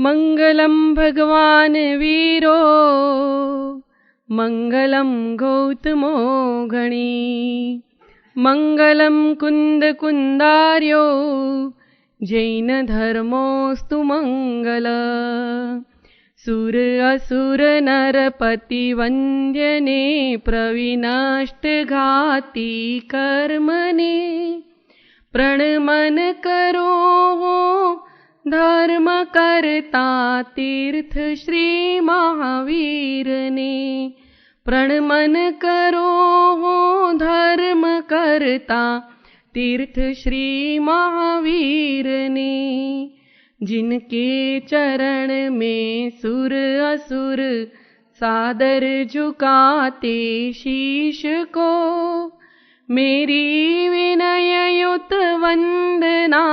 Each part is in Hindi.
मंगलम भगवान वीरो मंगलम गौतमो गणी मंगलम कुंद कुंदार्यो जैन धर्मोस्तु मंगल सुर असुर नरपति वंद्यने प्रविनष्ट घाती कर्मने प्रणमन करो हो धर्म करता तीर्थ श्री महावीर ने प्रणमन करो हो धर्म करता तीर्थ श्री महावीर ने जिनके चरण में सुर असुर सादर झुकाते शीश को मेरी विनययुत वंदना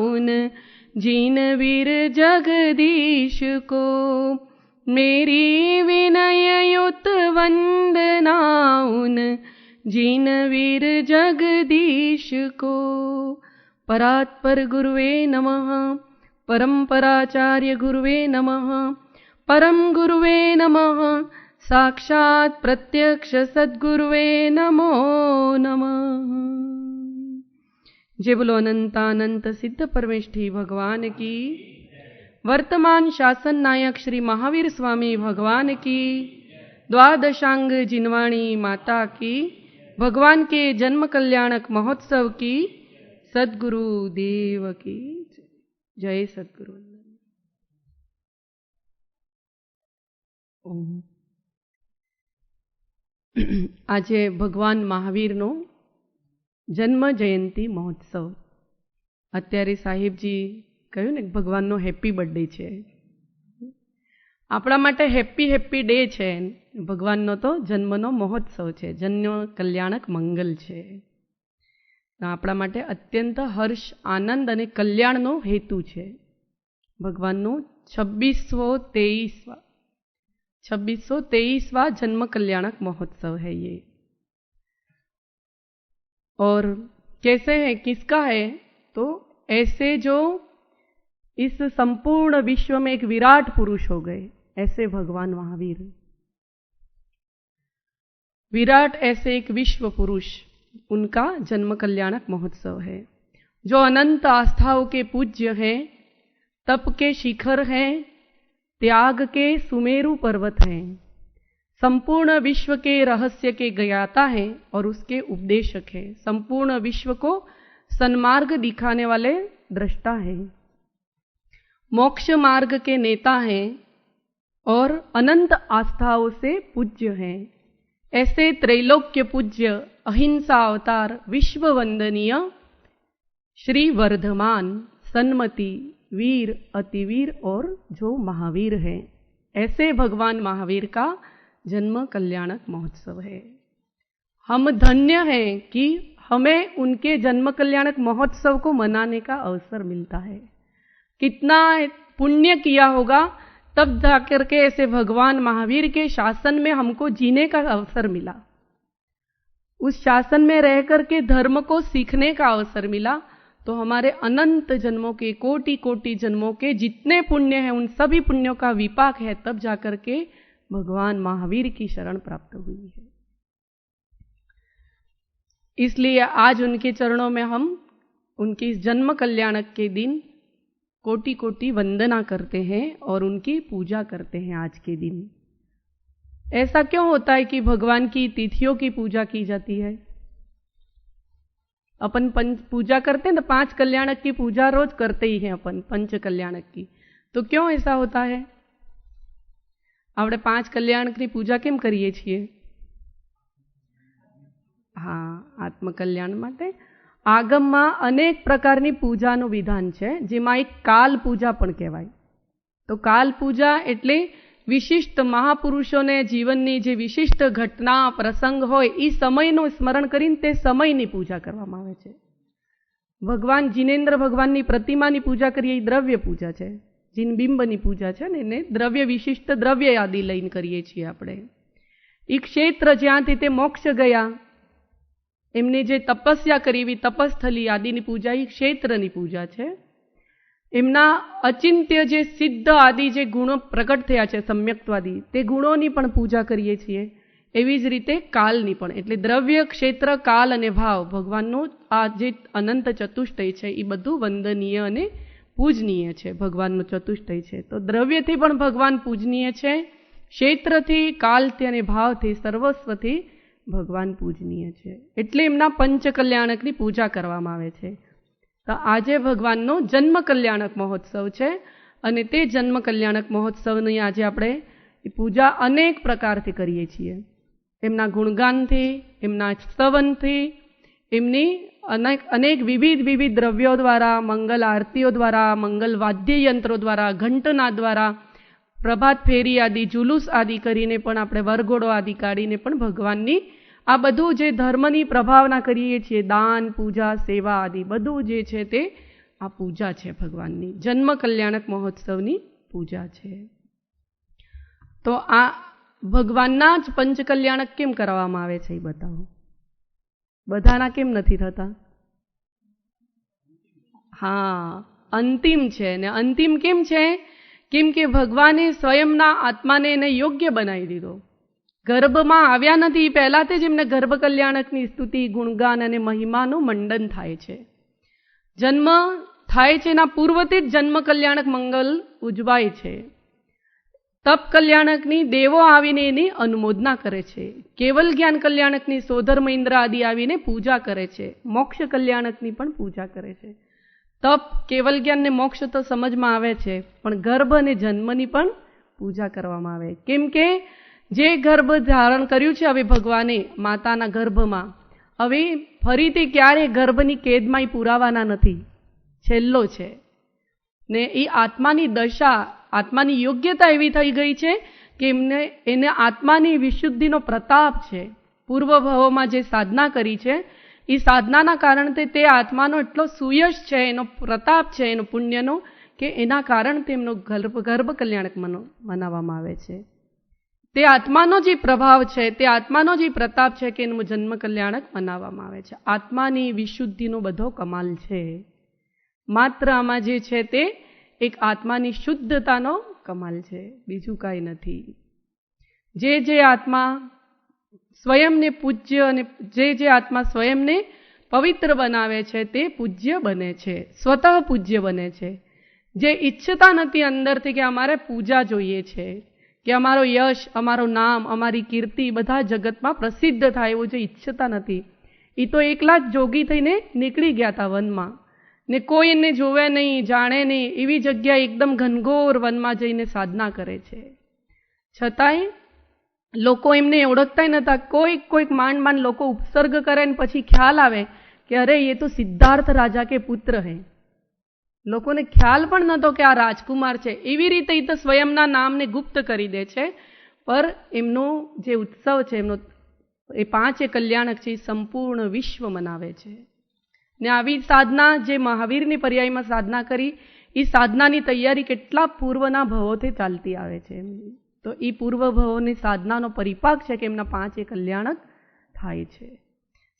उन जिन वीर जगदीश को मेरी विनययुत वंदना उन जिन वीर जगदीश को। परात्पर गुरुवे नमः परंपराचार्य गुरुवे नमः परम गुरुवे नमः साक्षात् प्रत्यक्ष सद्गुरुवे नमो नमः। जय बोलो अनंतानंत सिद्ध परमेष्ठी भगवान की। वर्तमान शासन नायक श्री महावीर स्वामी भगवान की। द्वादशांग जिनवाणी माता की। भगवान के जन्म कल्याणक महोत्सव की। सद्गुरु देव की जय। सद्गुरु आज भगवान महावीर नो जन्म जयंती महोत्सव। अत्यारे साहेबजी कह્યું ને ભગવાનનો હેપી બર્થડે છે। આપણા માટે હેપી હેપી ડે છે, ભગવાનનો તો જન્મનો મહોત્સવ છે, જન્મ કલ્યાણક મંગલ છે। આપણા માટે અત્યંત હર્ષ આનંદ અને કલ્યાણનો હેતુ છે। ભગવાનનો 2623वां जन्म कल्याणक महोत्सव है ये। और कैसे है, किसका है? तो ऐसे जो इस संपूर्ण विश्व में एक विराट पुरुष हो गए, ऐसे भगवान महावीर। विराट ऐसे एक विश्व पुरुष, उनका जन्म कल्याणक महोत्सव है। जो अनंत आस्थाओं के पूज्य हैं, तप के शिखर हैं, त्याग के सुमेरु पर्वत हैं, संपूर्ण विश्व के रहस्य के ज्ञाता हैं और उसके उपदेशक हैं। संपूर्ण विश्व को सन्मार्ग दिखाने वाले दृष्टा हैं, मोक्ष मार्ग के नेता हैं और अनंत आस्थाओं से पूज्य हैं। ऐसे त्रैलोक्य पूज्य अहिंसा अवतार विश्व वंदनीय श्री वर्धमान सन्मति वीर अतिवीर और जो महावीर हैं, ऐसे भगवान महावीर का जन्म कल्याणक महोत्सव है। हम धन्य हैं कि हमें उनके जन्म कल्याणक महोत्सव को मनाने का अवसर मिलता है। कितना पुण्य किया होगा तब जाकर के ऐसे भगवान महावीर के शासन में हमको जीने का अवसर मिला, उस शासन में रह करके धर्म को सीखने का अवसर मिला। तो हमारे अनंत जन्मों के, कोटि कोटि जन्मों के जितने पुण्य हैं, उन सभी पुण्यों का विपाक है, तब जाकर के भगवान महावीर की शरण प्राप्त हुई है। इसलिए आज उनके चरणों में हम उनके इस जन्म कल्याणक के दिन कोटि कोटि वंदना करते हैं और उनकी पूजा करते हैं। आज के दिन ऐसा क्यों होता है कि भगवान की तिथियों की पूजा की जाती है? अपन पूजा करते हैं ना, 5 कल्याणक की पूजा रोज करते ही हैं अपन, पंच कल्याणक की। तो क्यों ऐसा होता है? આપણે 5 કલ્યાણકની પૂજા કેમ કરીએ છીએ? હા, આત્મકલ્યાણ માટે। આગમમાં અનેક પ્રકારની પૂજાનું વિધાન છે, જેમાં એક કાલ પૂજા પણ કહેવાય। તો કાલ પૂજા એટલે વિશિષ્ટ મહાપુરુષોને જીવનની જે વિશિષ્ટ ઘટના પ્રસંગ હોય એ સમયનું સ્મરણ કરીને તે સમયની પૂજા કરવામાં આવે છે। ભગવાન જીનેન્દ્ર ભગવાનની પ્રતિમાની પૂજા કરીએ એ દ્રવ્ય પૂજા છે। જીન બિંબની પૂજા છે ને, એને દ્રવ્ય વિશિષ્ટ દ્રવ્ય આદિ લઈને કરીએ છીએ આપણે। એ ક્ષેત્ર જ્યાંથી તે મોક્ષ ગયા, એમને જે તપસ્યા કરી, તપસ્થલી આદિની પૂજા એ ક્ષેત્રની પૂજા છે। એમના અચિંત્ય જે સિદ્ધ આદિ જે ગુણો પ્રગટ થયા છે સમ્યક્ત્વાદી, તે ગુણોની પણ પૂજા કરીએ છીએ. એવી જ રીતે કાલની પણ. એટલે દ્રવ્ય, ક્ષેત્ર, કાલ અને ભાવ, ભગવાનનું આ જે અનંત ચતુષ્ટય છે એ બધું વંદનીય અને પૂજનીય છે. ભગવાનનું ચતુષ્ટય છે તો દ્રવ્યથી પણ ભગવાન પૂજનીય છે, ક્ષેત્રથી, કાલથી અને ભાવથી, સર્વસ્વથી ભગવાન પૂજનીય છે. એટલે એમના પંચકલ્યાણકની પૂજા કરવામાં આવે છે. તો આજે ભગવાનનો જન્મ કલ્યાણક મહોત્સવ છે અને તે જન્મ કલ્યાણક મહોત્સવની આજે આપણે પૂજા અનેક પ્રકારથી કરીએ છીએ. એમના ગુણગાનથી, એમના સ્તવનથી, એમની અનેક વિવિધ દ્રવ્યો દ્વારા, મંગલ આરતીઓ દ્વારા, મંગલ વાદ્ય યંત્રો દ્વારા, ઘંટના દ્વારા, પ્રભાત ફેરી આદિ, જુલુસ આદિ કરીને પણ આપણે વરઘોડો આદિ કાઢીને પણ ભગવાનની આ બધું જે ધર્મની પ્રભાવના કરીએ છીએ, દાન, પૂજા, સેવા આદિ બધું જે છે તે આ પૂજા છે. ભગવાનની જન્મ કલ્યાણક મહોત્સવની પૂજા છે. તો આ ભગવાનના જ પંચકલ્યાણક કેમ કરવામાં આવે છે એ બતાવો. બધાના કેમ નથી થતા? હા, અંતિમ છે. ને અંતિમ કેમ છે? કેમ કે ભગવાને સ્વયંના આત્માને એને યોગ્ય બનાવી દીધો. ગર્ભમાં આવ્યા નથી, પહેલાથી જ એમને ગર્ભ કલ્યાણકની સ્તુતિ, ગુણગાન અને મહિમાનું મંડન થાય છે. જન્મ થાય છે એના પૂર્વથી જ જન્મ કલ્યાણક મંગલ ઉજવાય છે. તપ કલ્યાણકની દેવો આવીને એની અનુમોદના કરે છે. કેવલ જ્ઞાન કલ્યાણકની સોધર મહિન્દ્ર આદિ આવીને પૂજા કરે છે. મોક્ષ કલ્યાણકની પણ પૂજા કરે છે. તપ, કેવલ જ્ઞાન ને મોક્ષ તો સમજમાં આવે છે, પણ ગર્ભ અને જન્મની પણ પૂજા કરવામાં આવે. કેમ કે જે ગર્ભ ધારણ કર્યું છે હવે ભગવાને માતાના ગર્ભમાં, હવે ફરીથી ક્યારે ગર્ભની કેદમાં પુરાવાના નથી, છેલ્લો છે. ને એ આત્માની દશા, આત્માની યોગ્યતા એવી થઈ ગઈ છે કે એને આત્માની વિશુદ્ધિનો પ્રતાપ છે. પૂર્વ ભવોમાં જે સાધના કરી છે એ સાધનાના કારણે તે આત્માનો એટલો સુયશ છે, એનો પ્રતાપ છે, એનો પુણ્યનો, કે એના કારણે તેમનો ગર્ભ કલ્યાણક મનાવવામાં આવે છે. તે આત્માનો જે પ્રભાવ છે, તે આત્માનો જે પ્રતાપ છે કે એનું જન્મ કલ્યાણક મનાવવામાં આવે છે. આત્માની વિશુદ્ધિનો બધો કમાલ છે. માત્ર આમાં જે છે તે એક આત્માની શુદ્ધતાનો કમાલ છે, બીજું કાંઈ નથી. જે આત્મા સ્વયંને પૂજ્ય અને જે આત્મા સ્વયંને પવિત્ર બનાવે છે તે પૂજ્ય બને છે, સ્વતઃ પૂજ્ય બને છે. જે ઈચ્છતા નથી અંદરથી કે અમારે પૂજા જોઈએ છે, કે અમારો યશ, અમારું નામ, અમારી કીર્તિ બધા જગતમાં પ્રસિદ્ધ થાય એવું જે ઈચ્છતા નથી, એ તો એકલા જ જોગી થઈને નીકળી ગયા હતા વનમાં, ને કોઈ એને જોવે નહીં, જાણે નહીં, એવી જગ્યાએ એકદમ ઘનઘોર વનમાં જઈને સાધના કરે છે. છતાંય લોકો એમને ઓળખતા નહોતા. કોઈક માંડ લોકો ઉપસર્ગ કરે ને પછી ખ્યાલ આવે કે અરે એ તો સિદ્ધાર્થ રાજા કે પુત્ર હે. લોકોને ખ્યાલ પણ નહોતો કે આ રાજકુમાર છે. એવી રીતે એ તો સ્વયંના નામને ગુપ્ત કરી દે છે. પર એમનો જે ઉત્સવ છે, એમનો એ પાંચે કલ્યાણક છે, એ સંપૂર્ણ વિશ્વ મનાવે છે. ને આવી સાધના જે મહાવીરની પર્યાયમાં સાધના કરી, એ સાધનાની તૈયારી કેટલા પૂર્વના ભવોથી ચાલતી આવે છે. તો એ પૂર્વ ભવોની સાધનાનો પરિપાક છે કે એમના પાંચે કલ્યાણક થાય છે.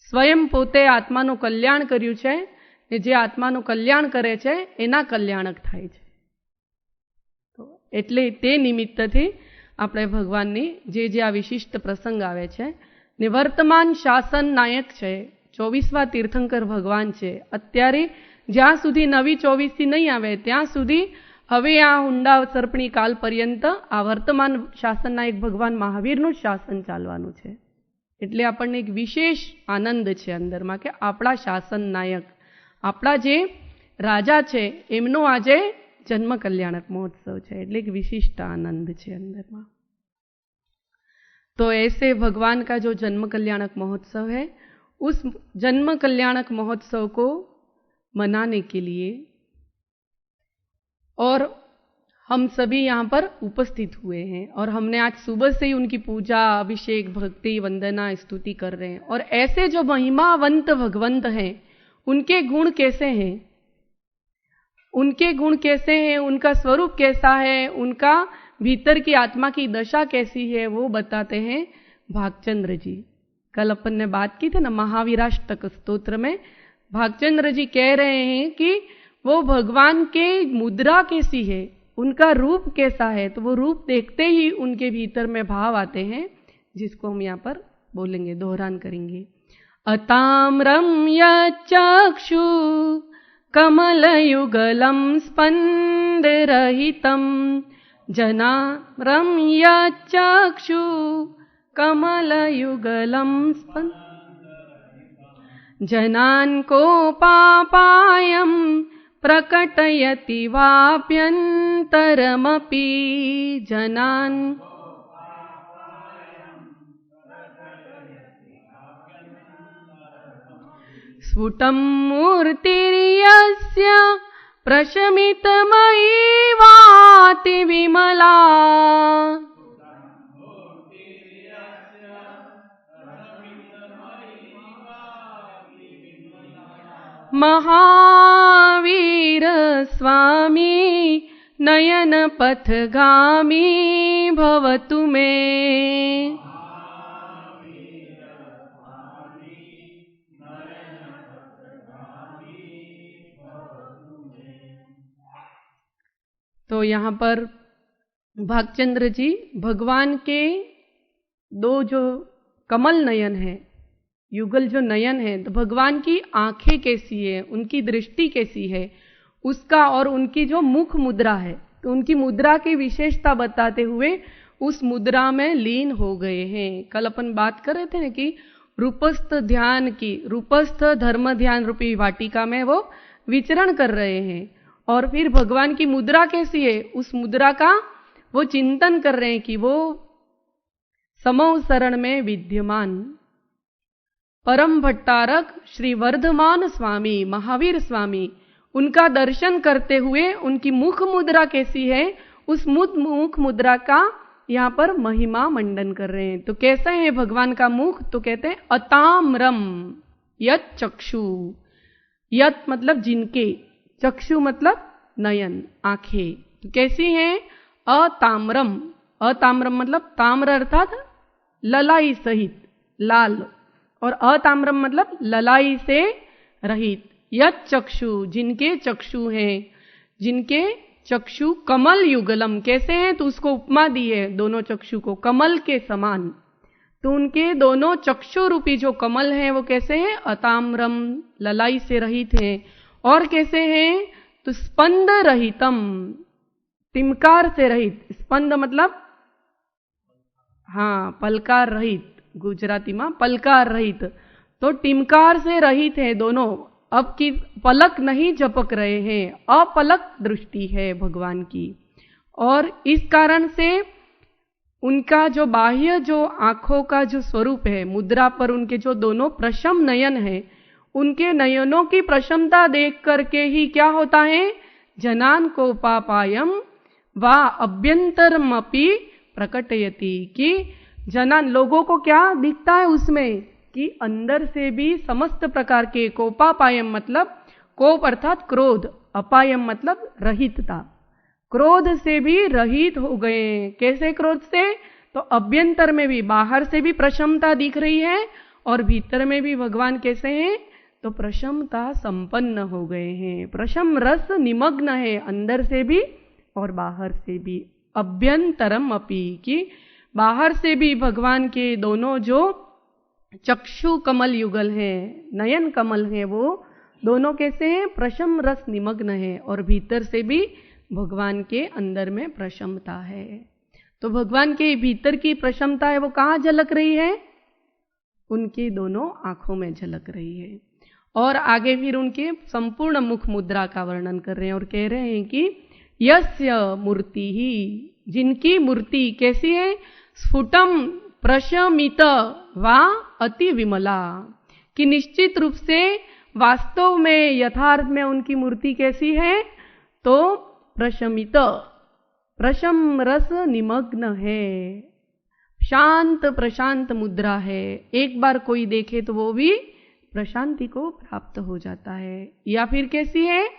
સ્વયં પોતે આત્માનું કલ્યાણ કર્યું છે, ને જે આત્માનું કલ્યાણ કરે છે એના કલ્યાણક થાય છે. તો એટલે તે નિમિત્તથી આપણે ભગવાનની જે આ વિશિષ્ટ પ્રસંગ આવે છે, ને વર્તમાન શાસન નાયક છે, 24વા તીર્થંકર ભગવાન છે. અત્યારે જ્યાં સુધી નવી 24થી નહીં આવે ત્યાં સુધી હવે આ હુંડા સર્પણી કાલ પર્યંત આ વર્તમાન શાસનના એક ભગવાન મહાવીરનું શાસન ચાલવાનું છે. એટલે આપણને એક વિશેષ આનંદ છે અંદરમાં કે આપણા શાસન નાયક, આપણા જે રાજા છે એમનો આજે જન્મ કલ્યાણક મહોત્સવ છે. એટલે એક વિશિષ્ટ આનંદ છે અંદરમાં. तो ऐसे भगवान का जो जन्म कल्याणक महोत्सव है, उस जन्म कल्याणक महोत्सव को मनाने के लिए और हम सभी यहाँ पर उपस्थित हुए हैं और हमने आज सुबह से ही उनकी पूजा, अभिषेक, भक्ति, वंदना, स्तुति कर रहे हैं. और ऐसे जो महिमावंत भगवंत हैं, उनके गुण कैसे हैं, उनके गुण कैसे हैं, उनका स्वरूप कैसा है, उनका भीतर की आत्मा की दशा कैसी है, वो बताते हैं भागचंद्र जी. कल अपन ने बात की थी ना महावीराष्टक स्तोत्र में, भागचंद्र जी कह रहे हैं कि वो भगवान के मुद्रा कैसी है, उनका रूप कैसा है, तो वो रूप देखते ही उनके भीतर में भाव आते हैं, जिसको हम यहाँ पर बोलेंगे, दोहरान करेंगे। अताम्रम यच्चक्षु कमलयुगलं स्पन्दरहितं जनाम्रम यच्चक्षु कमलयुगलं जनान् कोपापायं प्रकटयति वाप्यन्तरमपि जनान् स्फुटं मूर्तिर्यस्य प्रशमितमयी वाति विमला महावीर स्वामी नयन पथगामी भवतु मे। तो यहाँ पर भागचंद्र जी भगवान के दो जो कमल नयन है, युगल जो नयन है, तो भगवान की आंखें कैसी है, उनकी दृष्टि कैसी है, उसका और उनकी जो मुख मुद्रा है, तो उनकी मुद्रा की विशेषता बताते हुए उस मुद्रा में लीन हो गए हैं। कल अपन बात कर रहे थे ना कि रूपस्थ ध्यान की, रूपस्थ धर्म ध्यान रूपी वाटिका में वो विचरण कर रहे हैं, और फिर भगवान की मुद्रा कैसी है, उस मुद्रा का वो चिंतन कर रहे हैं कि वो समौ शरण में विद्यमान परम भट्टारक श्री वर्धमान स्वामी महावीर स्वामी, उनका दर्शन करते हुए उनकी मुख मुद्रा कैसी है, उस मुख मुद्रा का यहाँ पर महिमा मंडन कर रहे हैं। तो कैसा है भगवान का मुख, तो कहते हैं अताम्रम यत् चक्षु, यत् मतलब जिनके, चक्षु मतलब नयन आंखें, तो कैसी हैं, अताम्रम, अताम्रम मतलब ताम्र अर्थात ललाई सहित लाल, और अताम्रम मतलब ललाई से रहित, यत् चक्षु जिनके चक्षु हैं, जिनके चक्षु कमल युगलम कैसे हैं, तो उसको उपमा दी है दोनों चक्षु को कमल के समान, तो उनके दोनों चक्षु रूपी जो कमल हैं वो कैसे हैं, अताम्रम ललाई से रहित हैं, और कैसे हैं, तो स्पंद रहितम तिमकार से रहित, स्पंद मतलब हाँ पलकार रहित, गुजराती में पलकार रहित, तो टिमकार से रहित है दोनों, अब की पलक नहीं झपक रहे हैं, अपलक दृष्टि है भगवान की, और इस कारण से उनका जो बाह्य जो आंखों का जो स्वरूप है, मुद्रा पर उनके जो दोनों प्रशम नयन है, उनके नयनों की प्रशमता देख करके ही क्या होता है, जनान को पापायम वा अभ्यंतरमपि प्रकटयति, कि जनान लोगों को क्या दिखता है उसमें, कि अंदर से भी समस्त प्रकार के कोपापायम मतलब कोप अर्थात क्रोध, अपायम मतलब रहितता, क्रोध से भी रहित हो गए। कैसे क्रोध से, तो अभ्यंतर में भी, बाहर से भी प्रशमता दिख रही है, और भीतर में भी भगवान कैसे हैं, तो प्रशमता संपन्न हो गए हैं, प्रशम रस निमग्न है अंदर से भी और बाहर से भी। अभ्यंतरम अपि, कि बाहर से भी भगवान के दोनों जो चक्षु कमल युगल हैं, नयन कमल हैं, वो दोनों कैसे हैं, प्रशम रस निमग्न है, और भीतर से भी भगवान के अंदर में प्रशमता है। तो भगवान के भीतर की प्रशमता है वो कहाँ झलक रही है, उनकी दोनों आंखों में झलक रही है। और आगे फिर उनके संपूर्ण मुख मुद्रा का वर्णन कर रहे हैं, और कह रहे हैं कि यस्य मूर्ति ही, जिनकी मूर्ति कैसी है, स्फुटम प्रशमित वा अति विमला, कि निश्चित रूप से वास्तव में यथार्थ में उनकी मूर्ति कैसी है, तो प्रशमित प्रशम रस निमग्न है, शांत प्रशांत मुद्रा है, एक बार कोई देखे तो वो भी प्रशांति को प्राप्त हो जाता है। या फिर कैसी है,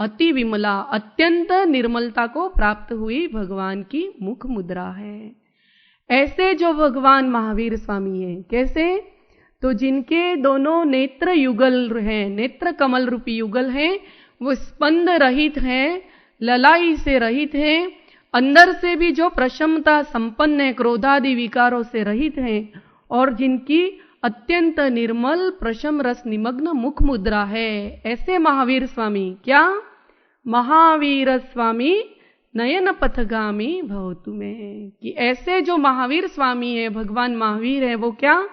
अति विमला, अत्यंत निर्मलता को प्राप्त हुई भगवान की मुख मुद्रा है। ऐसे जो भगवान महावीर स्वामी हैं, कैसे, तो जिनके दोनों नेत्र युगल हैं, नेत्र कमल रूपी युगल हैं, वो स्पंद रहित हैं, ललाई से रहित हैं, अंदर से भी जो प्रशमता संपन्न है, क्रोधादि विकारों से रहित हैं, और जिनकी अत्यंत निर्मल प्रशम रस निमग्न मुख मुद्रा है, ऐसे महावीर स्वामी, क्या महावीर स्वामी नयन पथगामी भवतु में, कि ऐसे जो महावीर स्वामी है, भगवान महावीर है, वो क्या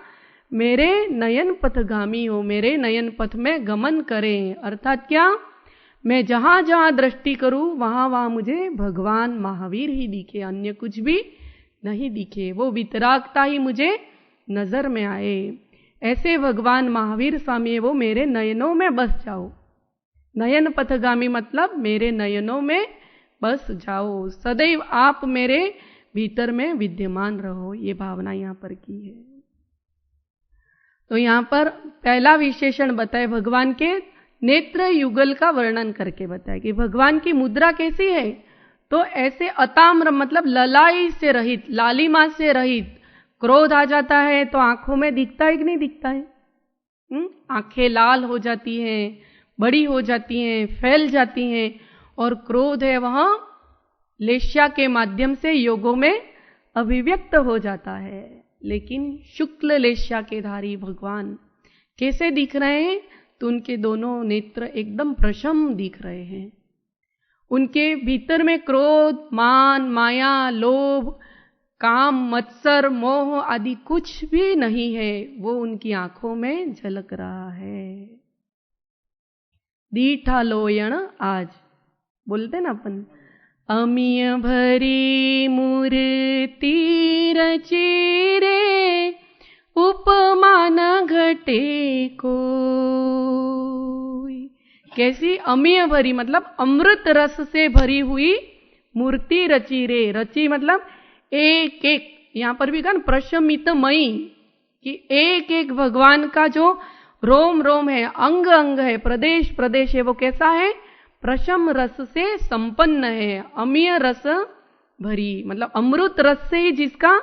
मेरे नयन पथगामी हो, मेरे नयन पथ में गमन करें। अर्थात क्या, मैं जहां जहां दृष्टि करूं वहां वहां मुझे भगवान महावीर ही दिखे, अन्य कुछ भी नहीं दिखे, वो वितरागता ही मुझे नजर में आए। ऐसे भगवान महावीर स्वामी है, वो मेरे नयनों में बस जाओ। नयन पथगामी मतलब मेरे नयनों में बस जाओ, सदैव आप मेरे भीतर में विद्यमान रहो, ये भावना यहां पर की है। तो यहां पर पहला विशेषण बताए, भगवान के नेत्र युगल का वर्णन करके बताया कि भगवान की मुद्रा कैसी है, तो ऐसे अताम्र मतलब ललाई से रहित, लालिमा से रहित। क्रोध आ जाता है तो आंखों में दिखता है कि नहीं दिखता है, आंखें लाल हो जाती हैं, बड़ी हो जाती हैं, फैल जाती हैं, और क्रोध है वह लेश्या के माध्यम से योगों में अभिव्यक्त हो जाता है। लेकिन शुक्ल लेश्या के धारी भगवान कैसे दिख रहे हैं, तो उनके दोनों नेत्र एकदम प्रशम दिख रहे हैं। उनके भीतर में क्रोध, मान, माया, लोभ, काम, मत्सर, मोह आदि कुछ भी नहीं है, वो उनकी आंखों में झलक रहा है। दीठा लोयण आज बोलते ना अपन, अमीय भरी मूर्ति रची रे, उपमान घटे कोई। कैसी अमीय भरी मतलब अमृत रस से भरी हुई मूर्ति रची रे, रची मतलब एक एक, यहां पर भी कहा प्रशमितमयी, कि एक एक भगवान का जो रोम रोम है, अंग अंग है, प्रदेश प्रदेश है, वो कैसा है, प्रशम रस से संपन्न है, अमीय रस भरी मतलब अमृत रस से ही जिसका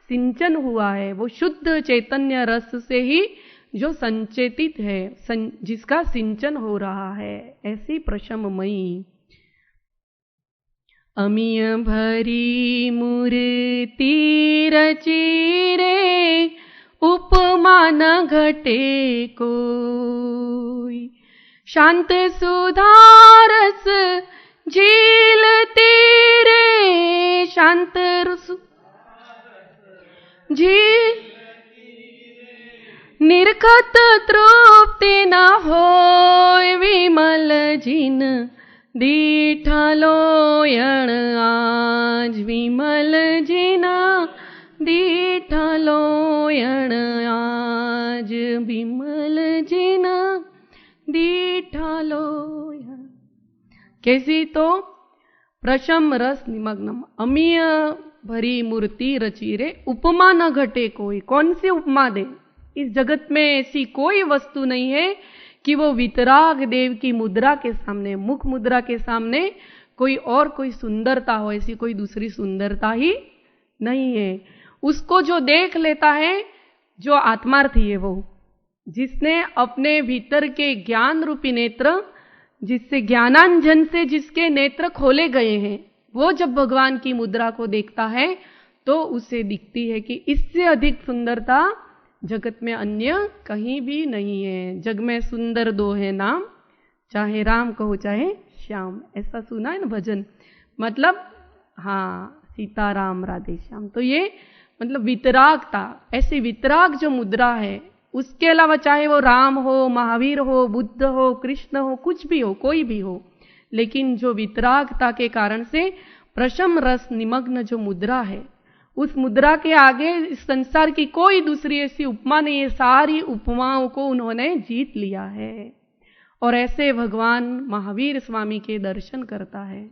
सिंचन हुआ है, वो शुद्ध चैतन्य रस से ही जो संचेतित है, जिसका सिंचन हो रहा है, ऐसी प्रशममयी। अमीय भरी मूर्ति रची रे, उपमान घटे कोई। शांत सुधारस झीलती रे, शांत झील निर्खत तृप्ति न होय, विमल जिन दीठा लोयण आज, विमल जिना दीठा लोयण आज, विमल जिना दीठा लोयण। कैसी तो प्रशम रस निमग्नम, अमीय भरी मूर्ति रची रे, उपमा न घटे कोई। कौन सी उपमा दे, इस जगत में ऐसी कोई वस्तु नहीं है कि वो वितराग देव की मुद्रा के सामने, मुख मुद्रा के सामने कोई और कोई सुंदरता हो, ऐसी कोई दूसरी सुंदरता ही नहीं है। उसको जो देख लेता है, जो आत्मार्थी है, वो जिसने अपने भीतर के ज्ञान रूपी नेत्र, जिससे ज्ञानांजन से जिसके नेत्र खोले गए हैं, वो जब भगवान की मुद्रा को देखता है तो उसे दिखती है कि इससे अधिक सुंदरता जगत में अन्य कहीं भी नहीं है। जग में सुंदर दो है नाम, चाहे राम कहो चाहे श्याम, ऐसा सुना है ना भजन, मतलब हाँ, सीताराम राधे श्याम। तो ये मतलब वितरागता, ऐसी वितराग जो मुद्रा है, उसके अलावा चाहे वो राम हो, महावीर हो, बुद्ध हो, कृष्ण हो, कुछ भी हो, कोई भी हो, लेकिन जो वितरागता के कारण से प्रशम रस निमग्न जो मुद्रा है, उस मुद्रा के आगे इस संसार की कोई दूसरी ऐसी उपमा नहीं है। सारी उपमाओं को उन्होंने जीत लिया है। और ऐसे भगवान महावीर स्वामी के दर्शन करता है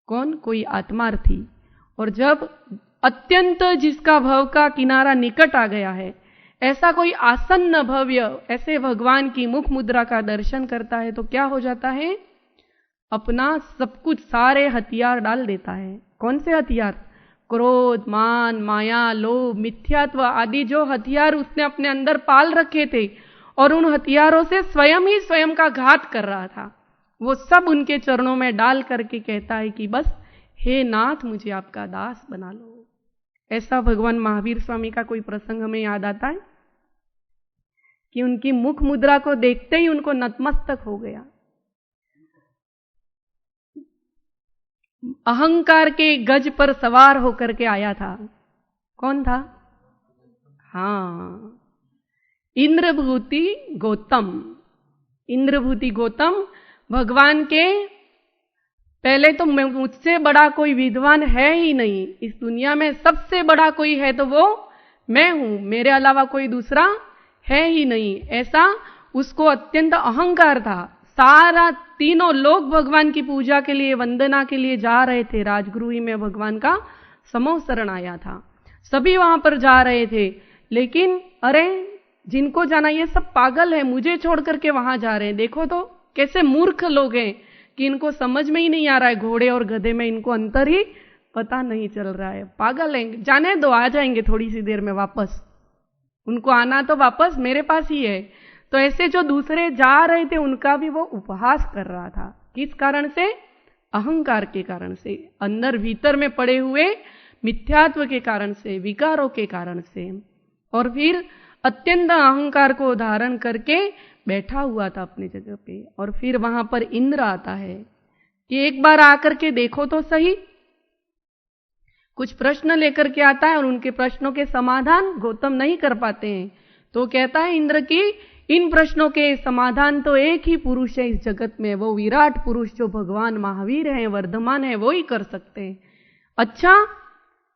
कौन, कोई आत्मार्थी। और जब अत्यंत जिसका भव का किनारा निकट आ गया है, ऐसा कोई आसन्न भव्य ऐसे भगवान की मुख मुद्रा का दर्शन करता है, तो क्या हो जाता है, अपना सब कुछ सारे हथियार डाल देता है। कौन से हथियार, क्रोध, मान, माया, लोभ, मिथ्यात्व आदि जो हथियार उसने अपने अंदर पाल रखे थे, और उन हथियारों से स्वयं ही स्वयं का घात कर रहा था, वो सब उनके चरणों में डाल करके कहता है कि बस हे नाथ मुझे आपका दास बना लो। ऐसा भगवान महावीर स्वामी का कोई प्रसंग हमें याद आता है कि उनकी मुख मुद्रा को देखते ही उनको नतमस्तक हो गया। अहंकार के गज पर सवार होकर के आया था। कौन था? हाँ, इंद्रभूति गौतम। इंद्रभूति गौतम भगवान के, पहले तो मुझसे बड़ा कोई विद्वान है ही नहीं, इस दुनिया में सबसे बड़ा कोई है तो वो मैं हूं, मेरे अलावा कोई दूसरा है ही नहीं, ऐसा उसको अत्यंत अहंकार था। सारा तीनों लोग भगवान की पूजा के लिए, वंदना के लिए जा रहे थे। राजगृह में भगवान का समोसरण आया था, सभी वहां पर जा रहे थे, लेकिन अरे जिनको जाना ये सब पागल है, मुझे छोड़ करके वहां जा रहे हैं। देखो तो कैसे मूर्ख लोग हैं कि इनको समझ में ही नहीं आ रहा है, घोड़े और गधे में इनको अंतर ही पता नहीं चल रहा है, पागल हैं, जाने दो, आ जाएंगे थोड़ी सी देर में वापस, उनको आना तो वापस मेरे पास ही है। तो ऐसे जो दूसरे जा रहे थे उनका भी वो उपहास कर रहा था। किस कारण से? अहंकार के कारण से, अंदर भीतर में पड़े हुए मिथ्यात्व के कारण से, विकारों के कारण से। और फिर अत्यंत अहंकार को धारण करके बैठा हुआ था अपनी जगह पे। और फिर वहां पर इंद्र आता है कि एक बार आकर के देखो तो सही। कुछ प्रश्न लेकर के आता है और उनके प्रश्नों के समाधान गौतम नहीं कर पाते हैं। तो कहता है इंद्र की इन प्रश्नों के समाधान तो एक ही पुरुष है इस जगत में, वो विराट पुरुष जो भगवान महावीर है, वर्धमान है, वो ही कर सकते हैं। अच्छा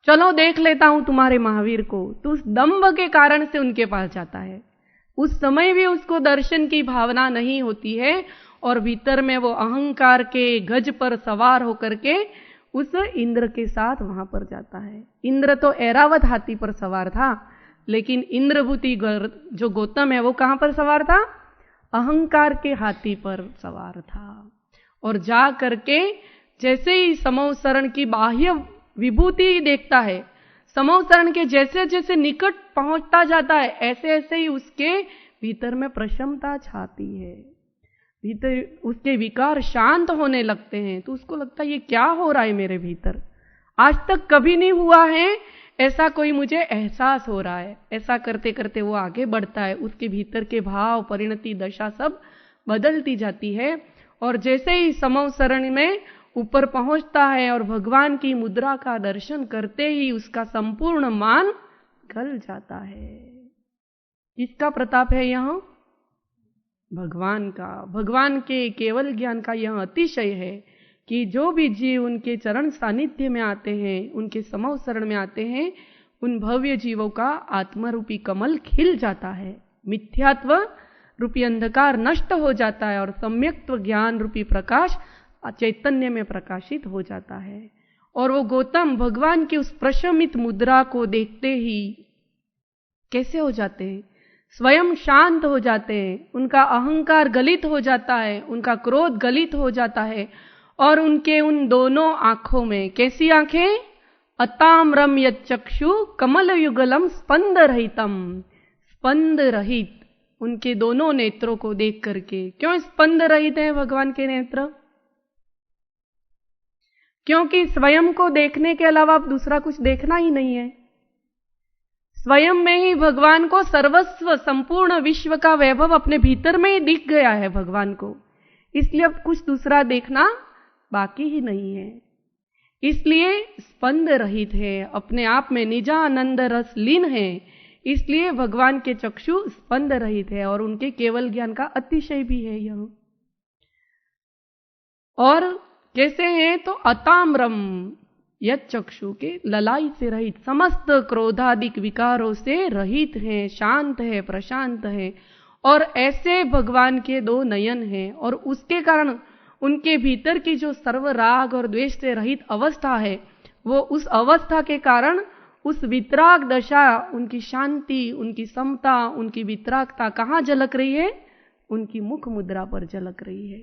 चलो देख लेता हूं तुम्हारे महावीर को। तो उस दंभ के कारण से उनके पास जाता है। उस समय भी उसको दर्शन की भावना नहीं होती है और भीतर में वो अहंकार के गज पर सवार होकर के उस इंद्र के साथ वहां पर जाता है। इंद्र तो ऐरावत हाथी पर सवार था, लेकिन इंद्रभूति जो गौतम है वो कहां पर सवार था? अहंकार के हाथी पर सवार था। और जा करके जैसे ही समोसरण की बाह्य विभूति देखता है, समोसरण के जैसे जैसे निकट पहुंचता जाता है, ऐसे ऐसे ही उसके भीतर में प्रशमता छाती है, भीतर उसके विकार शांत होने लगते हैं। तो उसको लगता है ये क्या हो रहा है मेरे भीतर, आज तक कभी नहीं हुआ है ऐसा, कोई मुझे एहसास हो रहा है। ऐसा करते करते वो आगे बढ़ता है, उसके भीतर के भाव, परिणति, दशा सब बदलती जाती है। और जैसे ही समोसरण में ऊपर पहुंचता है और भगवान की मुद्रा का दर्शन करते ही उसका संपूर्ण मान गल जाता है। किसका प्रताप है यहां? भगवान का। भगवान के केवल ज्ञान का यह अतिशय है कि जो भी जीव उनके चरण सानिध्य में आते हैं, उनके समोसरण में आते हैं, उन भव्य जीवों का आत्मरूपी कमल खिल जाता है, मिथ्यात्व रूपी अंधकार नष्ट हो जाता है और सम्यक्त्व ज्ञान रूपी प्रकाश चैतन्य में प्रकाशित हो जाता है। और वो गौतम भगवान की उस प्रशमित मुद्रा को देखते ही कैसे हो जाते हैं? स्वयं शांत हो जाते हैं, उनका अहंकार गलित हो जाता है, उनका क्रोध गलित हो जाता है। और उनके उन दोनों आंखों में, कैसी आंखें? अताम्रम यच्चक्षु कमल युगलम स्पंद रहितम, स्पंद रहित उनके दोनों नेत्रों को देख करके। क्यों स्पंद रहित है भगवान के नेत्र? क्योंकि स्वयं को देखने के अलावा अब दूसरा कुछ देखना ही नहीं है। स्वयं में ही भगवान को सर्वस्व, संपूर्ण विश्व का वैभव अपने भीतर में ही दिख गया है भगवान को, इसलिए अब कुछ दूसरा देखना बाकी ही नहीं है। इसलिए स्पंद रहित है, अपने आप में निजानंद रस लीन है, इसलिए भगवान के चक्षु स्पंद रहित है और उनके केवल ज्ञान का अतिशय भी है यह। और कैसे हैं? तो अताम्रम यत् चक्षु के ललाई से रहित, समस्त क्रोधादिक विकारों से रहित है, शांत है, प्रशांत है। और ऐसे भगवान के दो नयन हैं और उसके कारण उनके भीतर की जो सर्व राग और द्वेष से रहित अवस्था है, वो उस अवस्था के कारण उस वितराग दशा, उनकी शांति, उनकी समता, उनकी वितरागता कहाँ झलक रही है? उनकी मुख मुद्रा पर झलक रही है।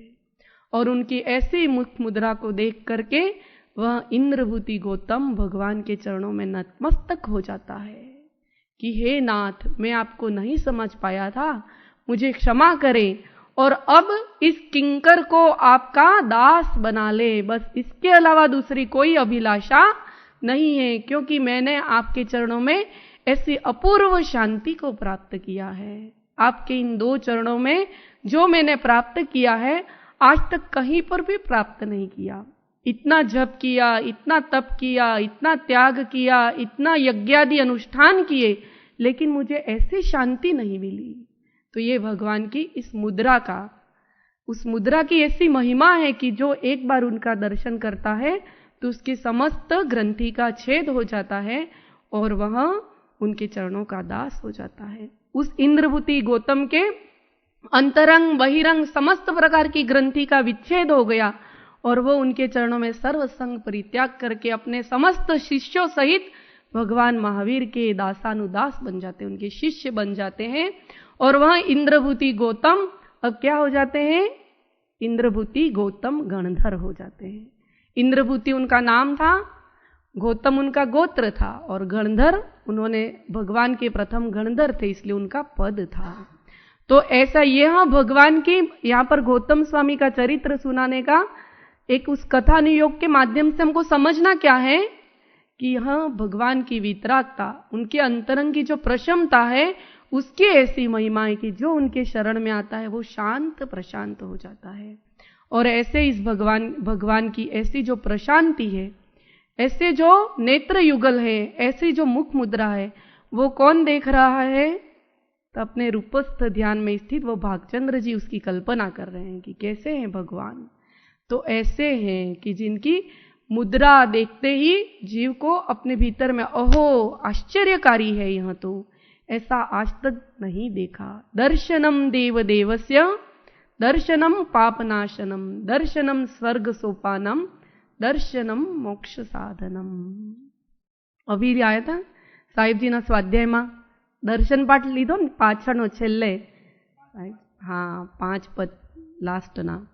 और उनकी ऐसी मुख मुद्रा को देख करके वह इंद्रभूति गौतम भगवान के चरणों में नतमस्तक हो जाता है कि हे नाथ, मैं आपको नहीं समझ पाया था, मुझे क्षमा करें। और अब इस किंकर को आपका दास बना ले, बस इसके अलावा दूसरी कोई अभिलाषा नहीं है, क्योंकि मैंने आपके चरणों में ऐसी अपूर्व शांति को प्राप्त किया है। आपके इन 2 चरणों में जो मैंने प्राप्त किया है आज तक कहीं पर भी प्राप्त नहीं किया। इतना जप किया, इतना तप किया, इतना त्याग किया, इतना यज्ञादि अनुष्ठान किए, लेकिन मुझे ऐसी शांति नहीं मिली। तो ये भगवान की इस मुद्रा का, उस मुद्रा की ऐसी महिमा है कि जो एक बार उनका दर्शन करता है तो उसकी समस्त ग्रंथि का छेद हो जाता है और वह उनके चरणों का दास हो जाता है। उस इंद्रभूति गौतम के अंतरंग बहिरंग समस्त प्रकार की ग्रंथि का विच्छेद हो गया और वो उनके चरणों में सर्वसंग परित्याग करके अपने समस्त शिष्यों सहित भगवान महावीर के दासानुदास बन जाते हैं, उनके शिष्य बन जाते हैं। और वह इंद्रभूति गौतम अब क्या हो जाते हैं? इंद्रभूति गौतम गणधर हो जाते हैं। इंद्रभूति उनका नाम था, गौतम उनका गोत्र था और गणधर उन्होंने भगवान के प्रथम गणधर थे, इसलिए उनका पद था। तो ऐसा यह भगवान की यहाँ पर गौतम स्वामी का चरित्र सुनाने का एक उस कथानुयोग के माध्यम से हमको समझना क्या है कि यह भगवान की वितरागता, उनके अंतरंग की जो प्रशमता है, उसकी ऐसी महिमा है कि जो उनके शरण में आता है वो शांत प्रशांत हो जाता है। और ऐसे इस भगवान की ऐसी जो प्रशांति है, ऐसे जो नेत्र युगल है, ऐसी जो मुख मुद्रा है, वो कौन देख रहा है? तो अपने रूपस्थ ध्यान में स्थित वो भागचंद्र जी उसकी कल्पना कर रहे हैं कि कैसे हैं भगवान। तो ऐसे हैं कि जिनकी मुद्रा देखते ही जीव को अपने भीतर में ओहो आश्चर्यकारी है, यह तो ऐसा आज तक नहीं देखा। दर्शनम देव देवस्य दर्शनम पापनाशनम दर्शनम स्वर्ग सोपानम दर्शनम मोक्ष साधनम। अभी आया था साहिब जी ना स्वाध्याय में दर्शन पाठ लीधो ने पाछळनो छेल्ले, हाँ 5 पद लास्ट ना।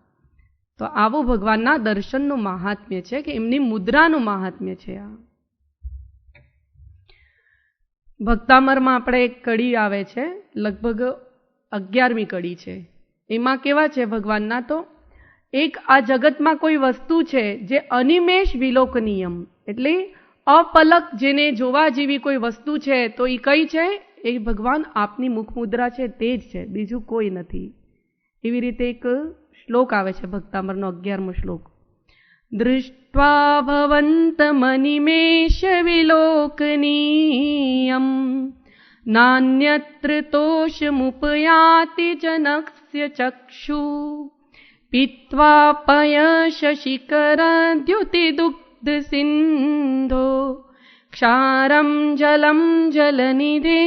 तो आवो भगवानना दर्शनનું મહાત્મ્ય છે કે એમની મુદ્રાનું મહાત્મ્ય છે। આ ભક્તામરમાં આપણે એક કડી આવે છે, લગભગ 11મી કડી છે। એમાં કેવા છે ભગવાનના? તો એક આ જગતમાં કોઈ વસ્તુ છે જે અનિમેષ વિલોકનીયમ, એટલે અપલક જેને જોવા જેવી કોઈ વસ્તુ છે તો એ કઈ છે? એ ભગવાન આપની મુખ મુદ્રા છે, તે જ છે, બીજું કોઈ નથી। એવી રીતે એક श्लोक आवे छे भक्तामरनो 11मो श्लोक। दृष्ट्वा भवन्तमनिमेष विलोकनीयं नान्यत्र तोषमुपयाति जनस्य चक्षु पीत्वा पयशशिखरद्युतिदुग्धसिन्धो क्षारं जलं जलनिधे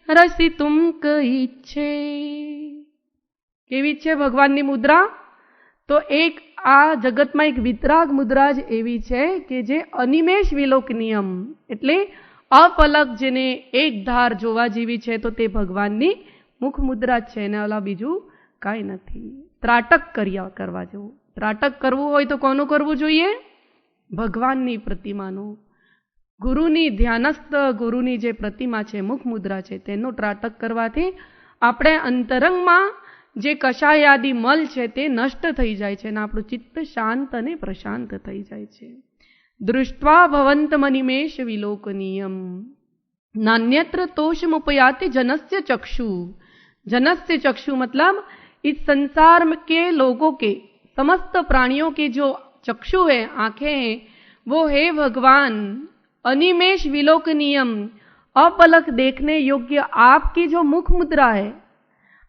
रसितुं क इच्छे। केवी छे भगवाननी मुद्रा? तो एक आ जगत में एक वितराग मुद्रा ज एवी छे कि जे अनिमेष विलोकनीयम, एटले अपलक जेने एक धार जोवा जेवी छे तो ते भगवाननी मुख मुद्रा छे ने ओला बीजू काई नथी। त्राटक करवा जेवुं, त्राटक करवुं होय तो कोनु करवुं जोईए? भगवाननी प्रतिमानो, गुरुनी ध्यानस्थ गुरुनी जे प्रतिमा छे, मुख मुद्रा छे, तेनो त्राटक करवाथी आपणे अंतरंगमां जे कषायादि मल छे ते नष्ट थई जाय छे ने आपणुं चित्त शांत अने प्रशांत थई जाय छे। दृष्ट्वा भवन्तमनिमेष विलोकनीयम नान्यत्र तोषमुपयाति जनस्य चक्षु। जनस्य चक्षु मतलब इस संसार के लोगों के, समस्त प्राणियों के जो चक्षु है, आंखें हैं, वो है भगवान। अनिमेष विलोकनीयम, अपलक देखने योग्य आपकी जो मुख मुद्रा है,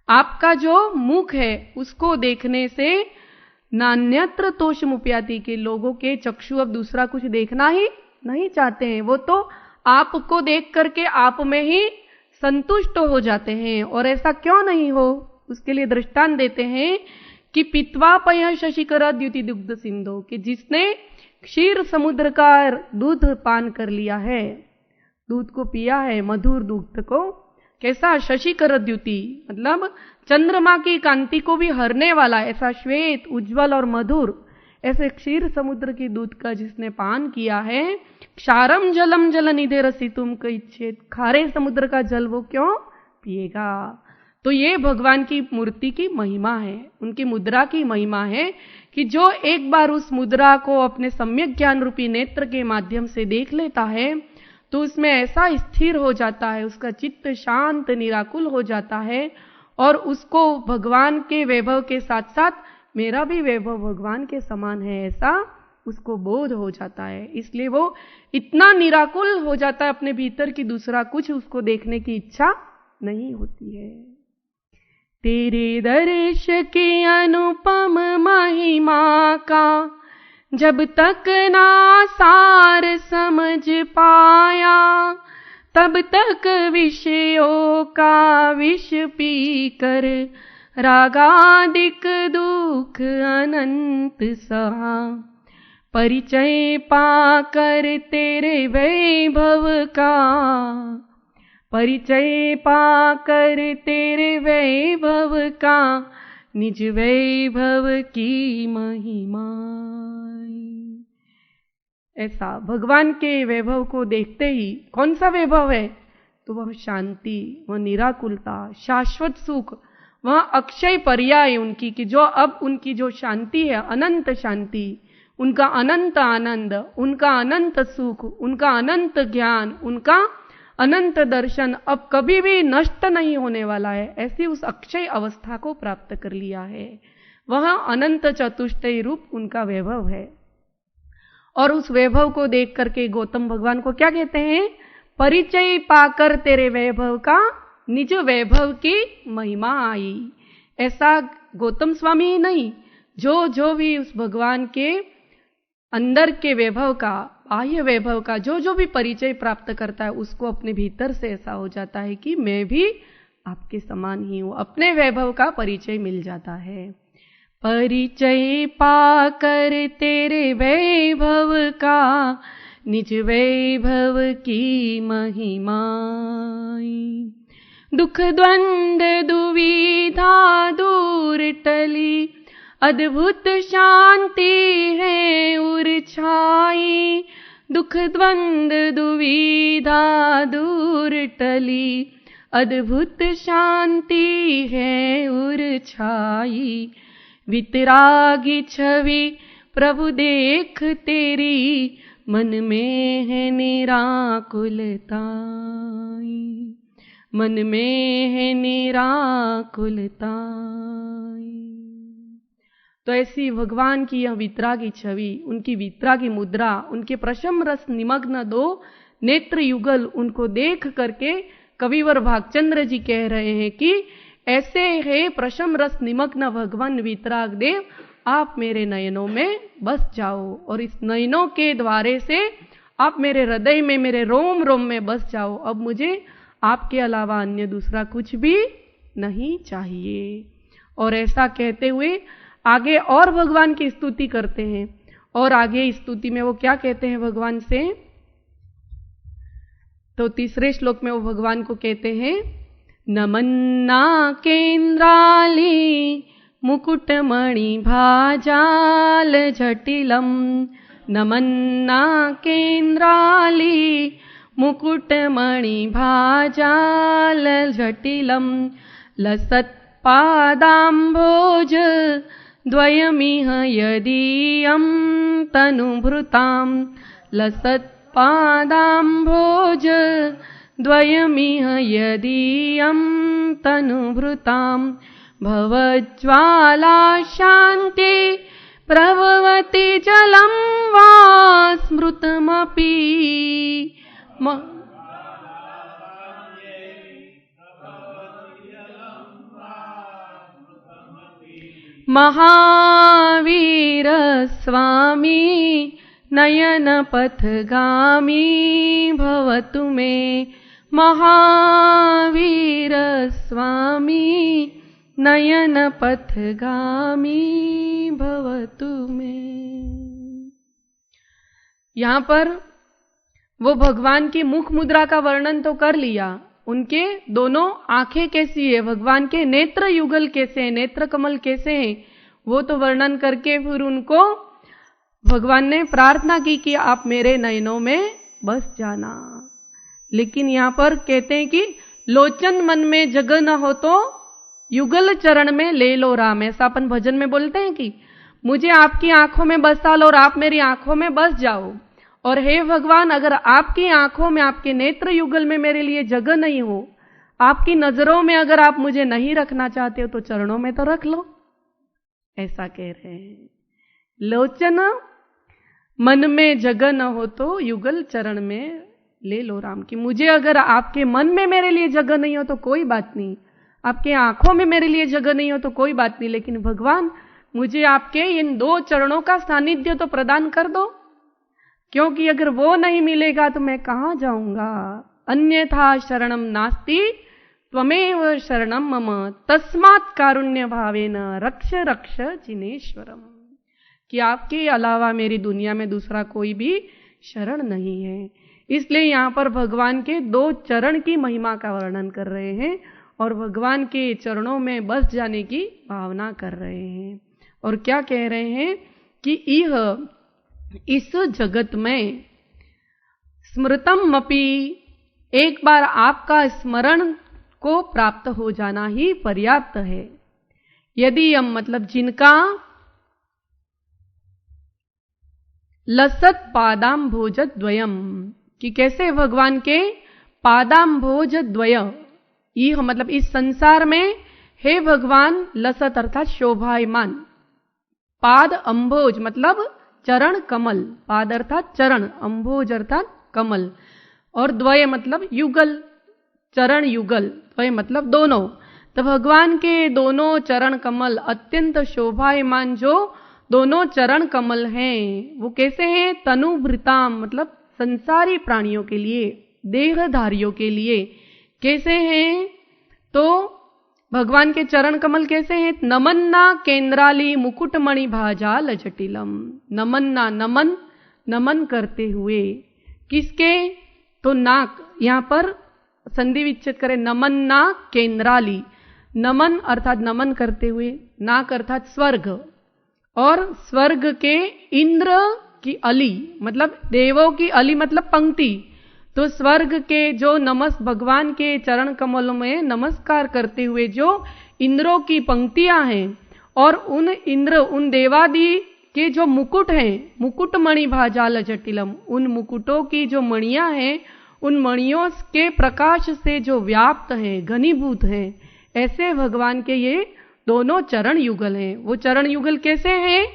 आपका जो मुख है, उसको देखने से नान्यत्र तोषमुपयाति के लोगों के चक्षु अब दूसरा कुछ देखना ही नहीं चाहते हैं। वो तो आपको देख करके आप में ही संतुष्ट हो जाते हैं। और ऐसा क्यों नहीं हो, उसके लिए दृष्टांत देते हैं कि पित्वा पयशशिखर द्युति दुग्ध सिंधु, कि जिसने क्षीर समुद्र का दूध पान कर लिया है, दूध को पिया है, मधुर दूध को, कैसा? शशिकर द्युति मतलब चंद्रमा की कांति को भी हरने वाला, ऐसा श्वेत उज्जवल और मधुर, ऐसे क्षीर समुद्र की दूध का जिसने पान किया है। क्षारम जलम जलनिधे रसितुम क इच्छेत, खारे समुद्र का जल वो क्यों पिएगा? तो ये भगवान की मूर्ति की महिमा है, उनकी मुद्रा की महिमा है कि जो एक बार उस मुद्रा को अपने सम्यक ज्ञान रूपी नेत्र के माध्यम से देख लेता है तो उसमें ऐसा स्थिर हो जाता है, उसका चित्त शांत निराकुल हो जाता है और उसको भगवान के वैभव के साथ साथ मेरा भी वैभव भगवान के समान है ऐसा उसको बोध हो जाता है। इसलिए वो इतना निराकुल हो जाता है अपने भीतर की दूसरा कुछ उसको देखने की इच्छा नहीं होती है। तेरे दर्श की अनुपम महिमा का जब तक ना सार समझ पाया तब तक विषयों का विष पी कर रागादिक दुख अनंत सहा। परिचय पाकर तेरे वैभव का, परिचय पाकर तेरे वैभव का निज वैभव की महिमा। ऐसा भगवान के वैभव को देखते ही, कौन सा वैभव है? तो वह शांति, वह निराकुलता, शाश्वत सुख, वह अक्षय पर्याय उनकी कि जो अब उनकी जो शांति है, अनंत शांति, उनका अनंत आनंद, उनका अनंत सुख, उनका अनंत ज्ञान, उनका अनंत दर्शन अब कभी भी नष्ट नहीं होने वाला है, ऐसी उस अक्षय अवस्था को प्राप्त कर लिया है। वह अनंत चतुष्टय रूप उनका वैभव है। और उस वैभव को देख करके गौतम भगवान को क्या कहते हैं? परिचय पाकर तेरे वैभव का निज वैभव की महिमा आई। ऐसा गौतम स्वामी ही नहीं, जो भी उस भगवान के अंदर के वैभव का, बाह्य वैभव का जो भी परिचय प्राप्त करता है उसको अपने भीतर से ऐसा हो जाता है कि मैं भी आपके समान ही हूं, अपने वैभव का परिचय मिल जाता है। परिचय पाकर तेरे वैभव का निज वैभव की महिमा। दुख द्वंद दुविधा दूर टली अद्भुत शांति है उर छाई। दुख द्वंद दुविधा दूर टली अद्भुत शांति है उर छाई। वितरागी छवि प्रभु देख तेरी मन में है निराकुलता, मन में है निराकुलता। तो ऐसी भगवान की यह वितरागी छवि, उनकी वितरागी मुद्रा, उनके प्रशम रस निमग्न दो नेत्र युगल, उनको देख करके कविवर भागचंद्र जी कह रहे हैं कि ऐसे है प्रशम रस निमग्न भगवान वितराग देव, आप मेरे नयनों में बस जाओ और इस नयनों के द्वारे से आप मेरे हृदय में, मेरे रोम रोम में बस जाओ। अब मुझे आपके अलावा अन्य दूसरा कुछ भी नहीं चाहिए। और ऐसा कहते हुए आगे और भगवान की स्तुति करते हैं। और आगे स्तुति में वो क्या कहते हैं भगवान से? तो तीसरे श्लोक में वो भगवान को कहते हैं, नमन्ना केन्द्राली मुकुटमणि भाजाल जटिलम। नमन्ना केन्द्राली मुकुटमणि भाजाल जटिलम। लसत् पादाम्भोज द्वयमिह यदीयं तनुभृतां। लसत् पादाम्भोज द्वयमिह यदीयं तनुभृतां। भवज्ज्वाला शान्ति प्रभवति जलं वा स्मृतमपि। महावीर स्वामी नयन पथगामी भवतु मे। महावीर स्वामी नयन पथगामी भवतु मे। यहां पर वो भगवान की मुख मुद्रा का वर्णन तो कर लिया, उनके दोनों आंखें कैसी है, भगवान के नेत्र युगल कैसे हैं, नेत्र कमल कैसे हैं, वो तो वर्णन करके फिर उनको भगवान ने प्रार्थना की कि आप मेरे नयनों में बस जाना। लेकिन यहां पर कहते हैं कि लोचन मन में जगह न हो तो युगल चरण में ले लो राम। ऐसा अपन भजन में बोलते हैं कि मुझे आपकी आंखों में बसा लो और आप मेरी आंखों में बस जाओ। और हे भगवान, अगर आपकी आंखों में, आपके नेत्र युगल में मेरे लिए जगह नहीं हो, आपकी नजरों में अगर आप मुझे नहीं रखना चाहते हो तो चरणों में तो रख लो। ऐसा कह रहे हैं। लोचन मन में जगह न हो तो युगल चरण में ले लो राम। कि मुझे अगर आपके मन में मेरे लिए जगह नहीं हो तो कोई बात नहीं, आपके आंखों में मेरे लिए जगह नहीं हो तो कोई बात नहीं, लेकिन भगवान मुझे आपके इन 2 चरणों का सानिध्य तो प्रदान कर दो, क्योंकि अगर वो नहीं मिलेगा तो मैं कहां जाऊंगा। अन्यथा शरणम नास्ति त्वमेव शरणम मम तस्मात् कारुण्य भावेन रक्ष रक्ष जिनेश्वरम। कि आपके अलावा मेरी दुनिया में दूसरा कोई भी शरण नहीं है। इसलिए यहां पर भगवान के 2 चरण की महिमा का वर्णन कर रहे हैं और भगवान के चरणों में बस जाने की भावना कर रहे हैं। और क्या कह रहे हैं कि इस जगत में स्मृतम अपि, एक बार आपका स्मरण को प्राप्त हो जाना ही पर्याप्त है। यदि हम मतलब जिनका लसत पादाम्भोज द्वयम, कि कैसे भगवान के पादाम्भोज द्वय, यह मतलब इस संसार में हे भगवान लसत अर्थात शोभायमान, पाद अंभोज मतलब चरण कमल, पाद अर्थात चरण, अंभोज अर्थात कमल, और द्वय मतलब युगल, चरण युगल, द्वय मतलब दोनों। तो भगवान के दोनों चरण कमल अत्यंत शोभायमान जो दोनों चरण कमल हैं, वो कैसे हैं? तनुभृताम मतलब संसारी प्राणियों के लिए, देहधारियों के लिए कैसे हैं? तो भगवान के चरण कमल कैसे हैं? नमन्ना केंद्राली मुकुटमणि भाजाल जटिलम। नमन्ना नमन करते हुए, किसके? तो नाक, यहां पर संधि विच्छेद करें, नमन्ना केंद्राली, नमन अर्थात नमन करते हुए, नाक अर्थात स्वर्ग, और स्वर्ग के इंद्र की अली मतलब देवों की अली मतलब पंक्ति। तो स्वर्ग के जो भगवान के चरण कमलों में नमस्कार करते हुए जो इंद्रों की पंक्तियां हैं, और उन देवादि के जो मुकुट हैं, मुकुटमणि भाजाल जटिलम, उन मुकुटों की जो मणियां हैं, उन मणियों के प्रकाश से जो व्याप्त हैं, घनीभूत हैं, ऐसे भगवान के ये दोनों चरण युगल हैं। वो चरण युगल कैसे हैं?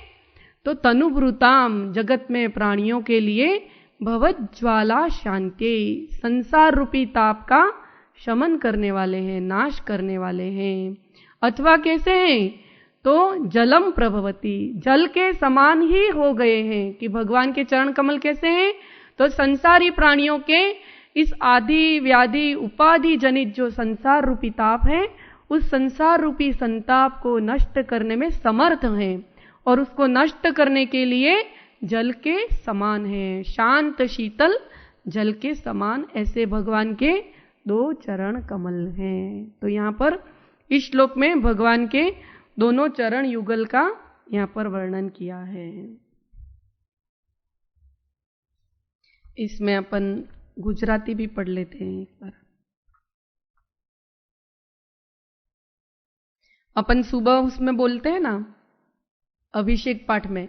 तो तनुभृताम, जगत में प्राणियों के लिए भवज्ज्वाला शांति, संसार रूपी ताप का शमन करने वाले हैं, नाश करने वाले हैं। अथवा कैसे हैं? तो जलम प्रभवती, जल के समान ही हो गए हैं। कि भगवान के चरण कमल कैसे हैं? तो संसारी प्राणियों के इस आदि व्याधि उपाधि जनित जो संसार रूपी ताप है, उस संसार रूपी संताप को नष्ट करने में समर्थ हैं, और उसको नष्ट करने के लिए जल के समान है, शांत शीतल जल के समान। ऐसे भगवान के 2 चरण कमल हैं। तो यहां पर इस श्लोक में भगवान के दोनों चरण युगल का यहां पर वर्णन किया है। इसमें अपन गुजराती भी पढ़ लेते हैं एक बार। अपन सुबह उसमें बोलते हैं ना, अभिषेक पाठ में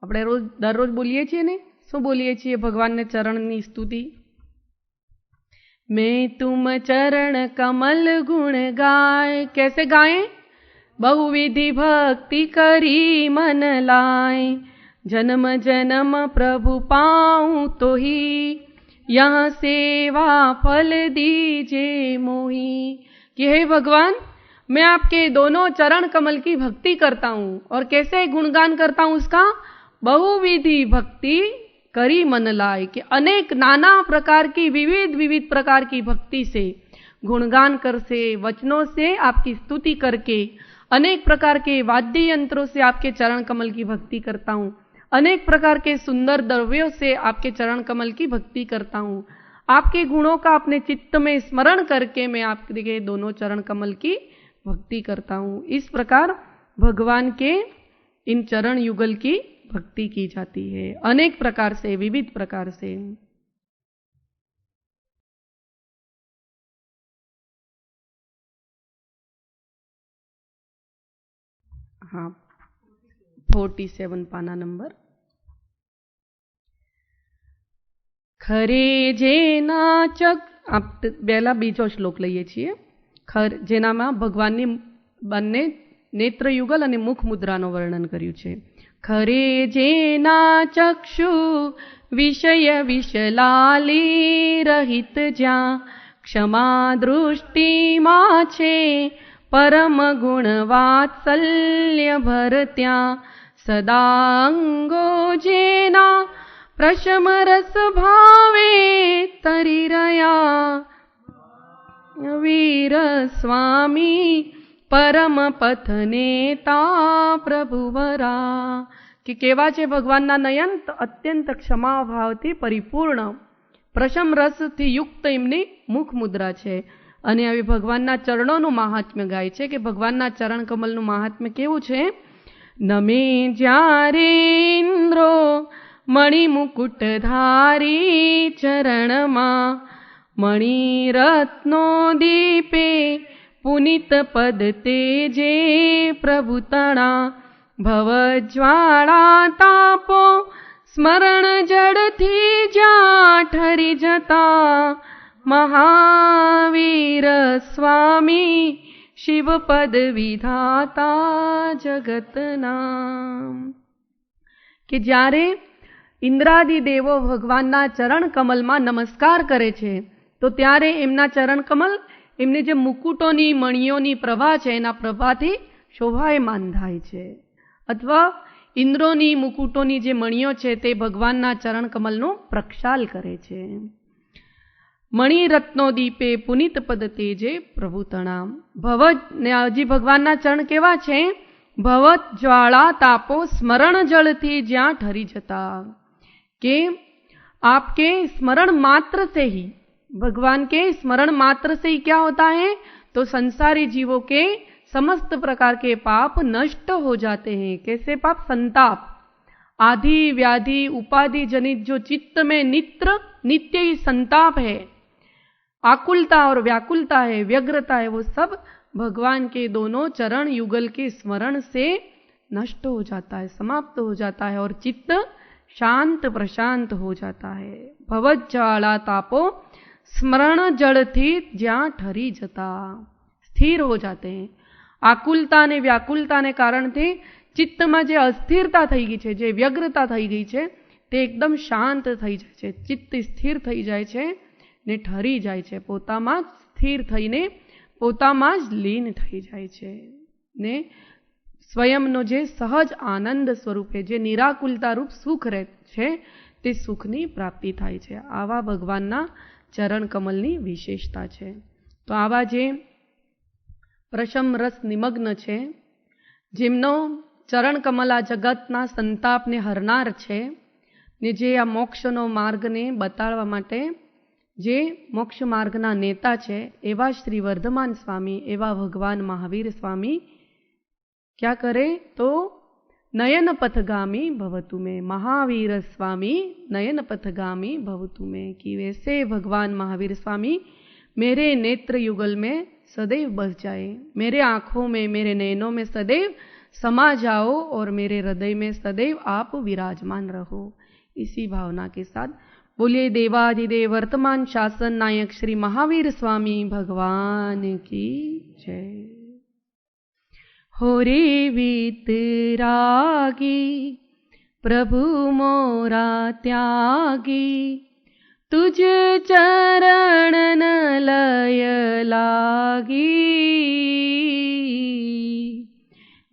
આપણે દરરોજ બોલીએ છીએ ને, શું બોલીએ છીએ ભગવાનને ચરણની સ્તુતિ? मैं तुम चरण कमल गुण गाय। कैसे गाएं? बहुविधि भक्ति करी मन लाए, जन्म जन्म प्रभु पाऊं तो ही, यहाँ सेवा फल दीजे मोही। कि हे भगवान, मैं आपके दोनों चरण कमल की भक्ति करता हूं, और कैसे गुणगान करता हूं उसका? बहुविधि भक्ति करी मन लाए, कि अनेक नाना प्रकार की विविध प्रकार की भक्ति से, गुणगान कर से, वचनों से आपकी स्तुति करके, अनेक प्रकार के वाद्य यंत्रों से आपके चरण कमल की भक्ति करता हूं, अनेक प्रकार के सुंदर द्रव्यों से आपके चरण कमल की भक्ति करता हूं। आपके गुणों का अपने चित्त में स्मरण करके मैं आपके दोनों चरण कमल की भक्ति करता हूं। इस प्रकार भगवान के इन चरण युगल की भक्ति की जाती है, अनेक प्रकार से, विविध प्रकार से। हाँ 47 पाना नंबर। ખરે જેના પહેલા બીજો શ્લોક લઈએ છીએ, જેનામાં ભગવાનની બંને નેત્રયુગલ અને મુખ મુદ્રાનું વર્ણન કર્યું છે. ખરે જેના ચક્ષુ વિષય વિષલાલી રહિત જ્યાં ક્ષમા દૃષ્ટિમાં છે પરમ ગુણ વાત્સલ્ય ભર ત્યાં સદા અંગો જેના પ્રશમ રસ ભાવે તરી રહ્યા વીર સ્વામી પરમ પથ નેતા પ્રભુવરા. કે કેવા છે ભગવાનના નયન? અત્યંત ક્ષમા ભાવથી પરિપૂર્ણ પ્રશમ રસથી યુક્ત એમની મુખ મુદ્રા છે. અને આવી ભગવાનના ચરણોનું મહાત્મ્ય ગાય છે કે ભગવાનના ચરણ કમલનું મહાત્મ્ય કેવું છે? નમે જ્યારે ઇન્દ્રો મણિમુકુટ ધારી ચરણમાં મણિરત્નો દીપે પુનિત પદ તેજે પ્રભુ તણા ભવજ્વાળા તાપો સ્મરણ જડથી જ્યાં ઠરી જતા મહાવીર સ્વામી શિવપદ વિધાતા જગતના. કે જ્યારે ઇન્દ્રાદિ દેવો ભગવાનના ચરણ કમલમાં નમસ્કાર કરે છે તો ત્યારે એમના ચરણ કમલ એમની જે મુકુટોની મણિયોની પ્રભા છે એના પ્રભાથી શોભાયમાન થાય છે. અથવા ઇન્દ્રોની મુકુટોની જે મણિયો છે તે ભગવાનના ચરણ કમલનું પ્રક્ષાલ કરે છે. મણિરત્નો દીપે પુનિત પદ તેજે પ્રભુ તણા. ભવજ ને હજી ભગવાનના ચરણ કેવા છે? ભવત જ્વાળા તાપો स्मरण जल थी ज्યાં ठरी जता. कि आपके स्मरण मात्र से ही, भगवान के स्मरण मात्र से ही क्या होता है? तो संसारी जीवों के समस्त प्रकार के पाप नष्ट हो जाते हैं. कैसे पाप? संताप, आदि व्याधि उपाधि जनित जो चित्त में नित्य ही संताप है, आकुलता और व्याकुलता है, व्यग्रता है, वो सब भगवान के दोनों चरण युगल के स्मरण से नष्ट हो जाता है, समाप्त हो जाता है और चित्त शांत प्रशांत हो जाता है. भवज्वाला तापो स्मरण जल थी ज्યાં ठरी जता, स्थिर हो जाते हैं. आकुलता ने व्याकुलता ने कारणથી ચિત્તમાં જે અસ્થિરતા થઈ ગઈ છે, જે વ્યગ્રતા થઈ ગઈ છે તે એકદમ શાંત થઈ જાય છે, ચિત્ત સ્થિર થઈ જાય છે ને ઠરી જાય છે, પોતામાં જ સ્થિર થઈને પોતામાં જ લીન થઈ જાય છે ને સ્વયંનો જે સહજ આનંદ સ્વરૂપે જે નિરાકુલતા રૂપ સુખ રહે છે તે સુખની પ્રાપ્તિ થાય છે. આવા ભગવાનના ચરણ કમલની વિશેષતા છે. તો આવા જે પ્રશમ રસ નિમગ્ન છે, જેમનો ચરણ કમલ આ જગતના સંતાપને હરનાર છે ને જે આ મોક્ષનો માર્ગને બતાડવા માટે જે મોક્ષ માર્ગના નેતા છે, એવા શ્રી વર્ધમાન સ્વામી, એવા ભગવાન મહાવીર સ્વામી क्या करे? तो नयन पथगामी भवतु में. महावीर स्वामी नयन पथगामी भवतु में. कि वैसे भगवान महावीर स्वामी मेरे नेत्र युगल में सदैव बस जाए, मेरे आँखों में, मेरे नयनों में सदैव समा जाओ और मेरे हृदय में सदैव आप विराजमान रहो. इसी भावना के साथ बोलिए देवाधिदेव वर्तमान शासन नायक श्री महावीर स्वामी भगवान की जय. हो रे वीतरागी प्रभु मोरा त्यागी, तुझ चरणन लय लागी.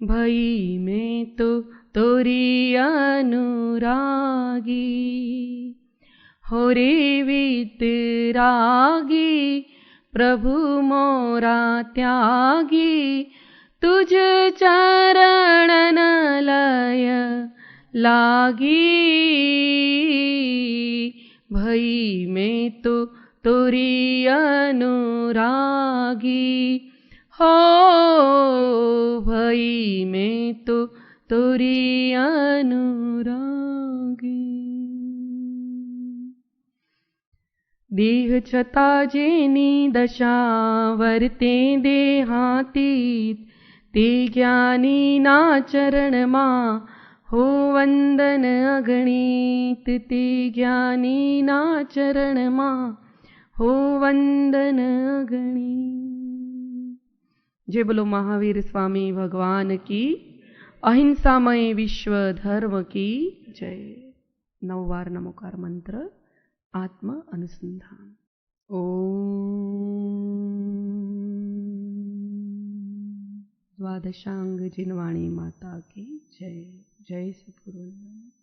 भई मैं तो तोरी अनुरागी. हो रे वीतरागी प्रभु मोरा त्यागी, तुझ चरणन लय लागी. भई मैं तो तोरी अनुरागी. हो भई मैं तो तोरी अनुरागी. देह छता जेनी दशा वर्ते देहातीत, ते ज्ञानी ना चरण मां हो वंदन अगणित। ते ज्ञानी ना चरण मां हो वंदन अगणित। जय बोलो महावीर स्वामी भगवान की, अहिंसामय विश्व धर्म की जय। 9 बार नमोकार मंत्र आत्म अनुसंधान। ओम द्वादशांग जिनवाणी माता की जय। जय सद्गुरु।